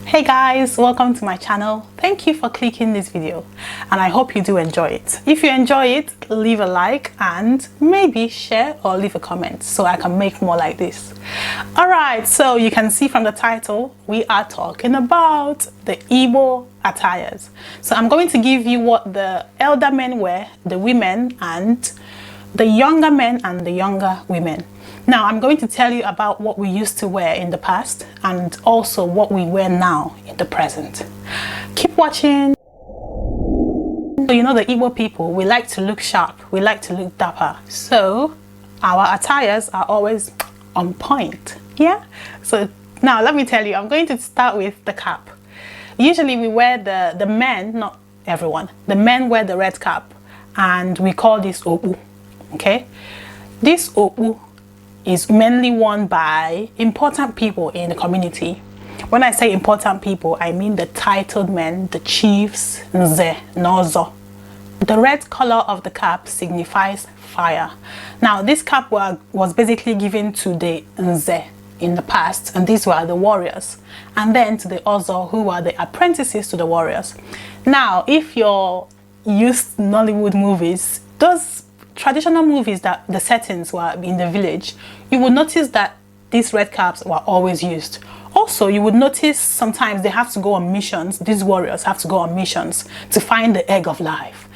Hey guys, welcome to my channel. Thank you for clicking this video and I hope you do enjoy it. If you enjoy it, leave a like and maybe share or leave a comment so I can make more like this. Alright, so you can see from the title we are talking about the Igbo attires. So I'm going to give you what the elder men wear, the women, and the younger men and the younger women. Now I'm going to tell you about what we used to wear in the past and also what we wear now in the present. Keep watching. So you know the Igbo people, we like to look sharp, we like to look dapper. So our attires are always on point. Yeah? So now let me tell you, I'm going to start with the cap. Usually we wear the men, not everyone, the men wear the red cap and we call this obu. Okay? This obu is mainly worn by important people in the community. When I say important people, I mean the titled men, the chiefs, nze, nozo. The red color of the cap signifies fire. Now, this cap was basically given to the nze in the past, and these were the warriors, and then to the ozo, who were the apprentices to the warriors. Now, if you're used to Nollywood movies, those traditional movies that the settings were in the village, you would notice that these red caps were always used. Also, you would notice sometimes they have to go on missions. These warriors have to go on missions to find the egg of life.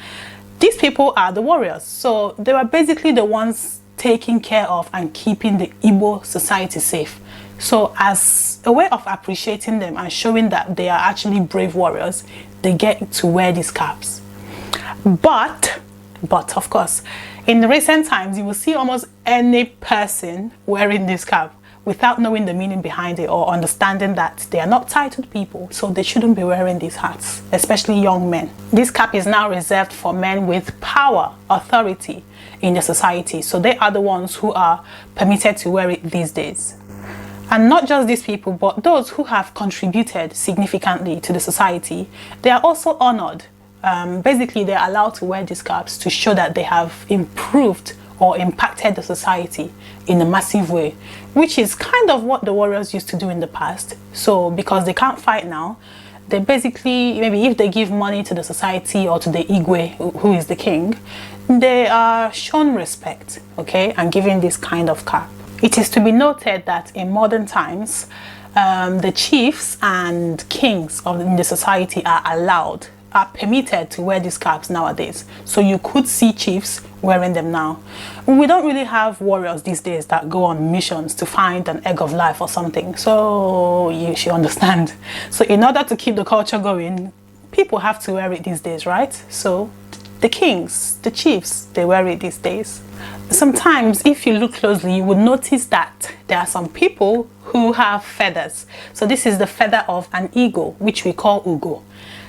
These people are the warriors, so they were basically the ones taking care of and keeping the Igbo society safe. So as a way of appreciating them and showing that they are actually brave warriors, they get to wear these caps. But of course, in recent times, you will see almost any person wearing this cap without knowing the meaning behind it or understanding that they are not titled people, so they shouldn't be wearing these hats, especially young men. This cap is now reserved for men with power, authority in the society, so they are the ones who are permitted to wear it these days. And not just these people, but those who have contributed significantly to the society, they are also honored. Basically, they're allowed to wear these caps to show that they have improved or impacted the society in a massive way, which is kind of what the warriors used to do in the past. So because they can't fight now, they basically, maybe if they give money to the society or to the Igwe, who is the king, they are shown respect, okay, and given this kind of cap. It is to be noted that in modern times, the chiefs and kings in the society are permitted to wear these caps nowadays. So you could see chiefs wearing them now. We don't really have warriors these days that go on missions to find an egg of life or something. So you should understand. So in order to keep the culture going, people have to wear it these days, right? So the kings, the chiefs, they wear it these days. Sometimes if you look closely, you would notice that there are some people who have feathers. So this is the feather of an eagle, which we call ugo.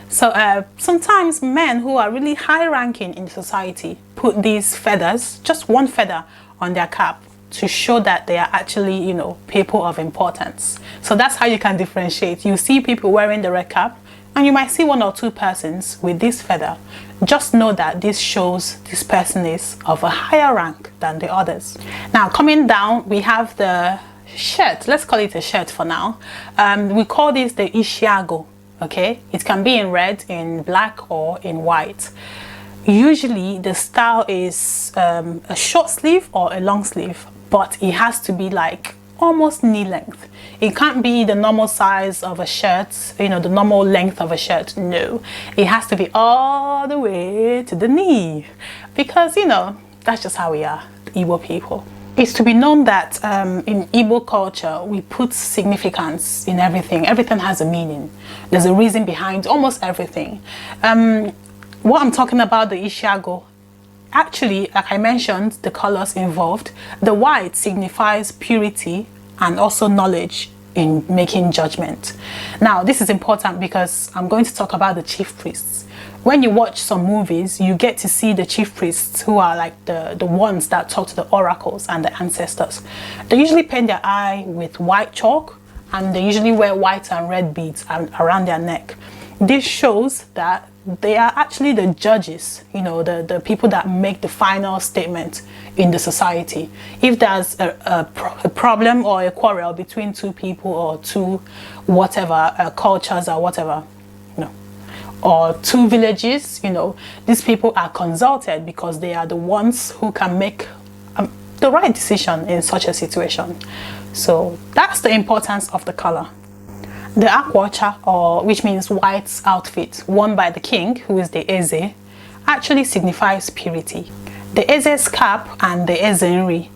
So sometimes men who are really high ranking in society put these feathers, just one feather, on their cap to show that they are actually, you know, people of importance. So that's how you can differentiate. You see people wearing the red cap and you might see one or two persons with this feather. Just know that this shows this person is of a higher rank than the others. Now coming down, we have the shirt. Let's call it a shirt for now. We call this the ishiago. Okay, it can be in red, in black, or in white. Usually the style is a short sleeve or a long sleeve, but it has to be like almost knee length. It can't be the normal size of a shirt, you know, the normal length of a shirt. No, it has to be all the way to the knee, because you know, that's just how we are, the Igbo people. It's to be known that in Igbo culture, we put significance in everything. Everything has a meaning. There's a reason behind almost everything. What I'm talking about, the ishiago, actually, like I mentioned, the colors involved. The white signifies purity and also knowledge in making judgment. Now, this is important because I'm going to talk about the chief priests. When you watch some movies, you get to see the chief priests who are like the ones that talk to the oracles and the ancestors. They usually paint their eye with white chalk and they usually wear white and red beads around their neck. This shows that they are actually the judges, you know, the people that make the final statement in the society. If there's a problem or a quarrel between two people or two whatever cultures or whatever, you know, or two villages, you know, these people are consulted because they are the ones who can make the right decision in such a situation. So that's the importance of the color. The akwacha, or which means white outfit worn by the king, who is the Eze, actually signifies purity. The Eze's cap and the Ezenri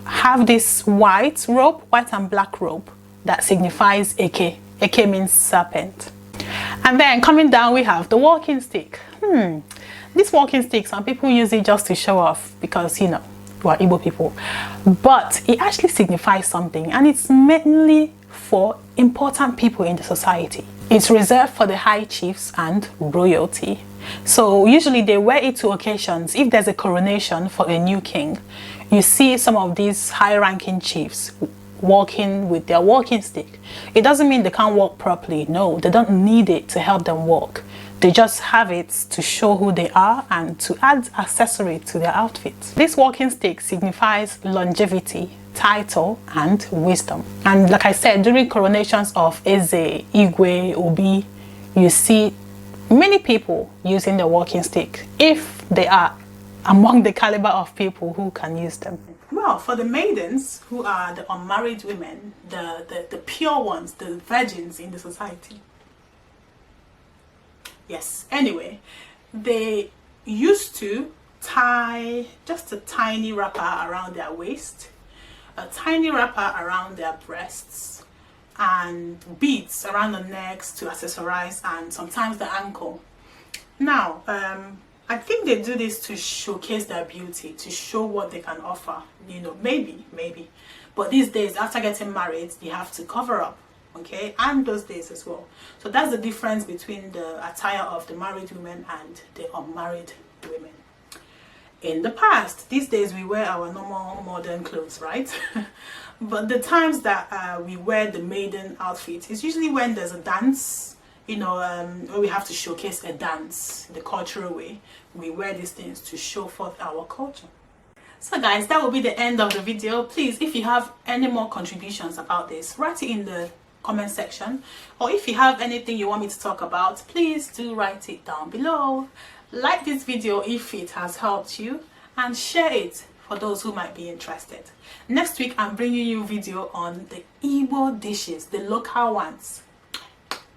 have this white robe, white and black robe, that signifies Eke. Eke means serpent. And then coming down, we have the walking stick. This walking stick, some people use it just to show off because, you know, we are Igbo people. But it actually signifies something, and it's mainly for important people in the society. It's reserved for the high chiefs and royalty. So usually they wear it to occasions. If there's a coronation for a new king, you see some of these high-ranking chiefs walking with their walking stick. It doesn't mean they can't walk properly. No, they don't need it to help them walk. They just have it to show who they are and to add accessory to their outfit. This walking stick signifies longevity, title, and wisdom. And like I said, during coronations of Eze, Igwe, Obi, you see many people using the walking stick if they are among the caliber of people who can use them. Well, for the maidens, who are the unmarried women, the pure ones, the virgins in the society. Yes, anyway, they used to tie just a tiny wrapper around their waist, a tiny wrapper around their breasts, and beads around the necks to accessorize, and sometimes the ankle. Now, I think they do this to showcase their beauty, to show what they can offer, you know, maybe. But these days, after getting married, you have to cover up, okay, and those days as well. So that's the difference between the attire of the married women and the unmarried women. In the past, these days we wear our normal modern clothes, right? But the times that we wear the maiden outfit is usually when there's a dance, you know, when we have to showcase a dance the cultural way. We wear these things to show forth our culture. So guys, that will be the end of the video. Please, if you have any more contributions about this, write it in the comment section, or if you have anything you want me to talk about, please do write it down below. Like this video if it has helped you, and share it for those who might be interested. Next week I'm bringing you a video on the Igbo dishes, the local ones.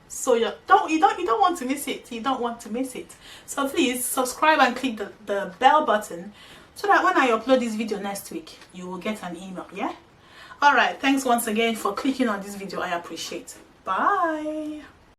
So you don't want to miss it. You don't want to miss it. So please subscribe and click the bell button so that when I upload this video next week, you will get an email. Yeah. All right. Thanks once again for clicking on this video. I appreciate. Bye.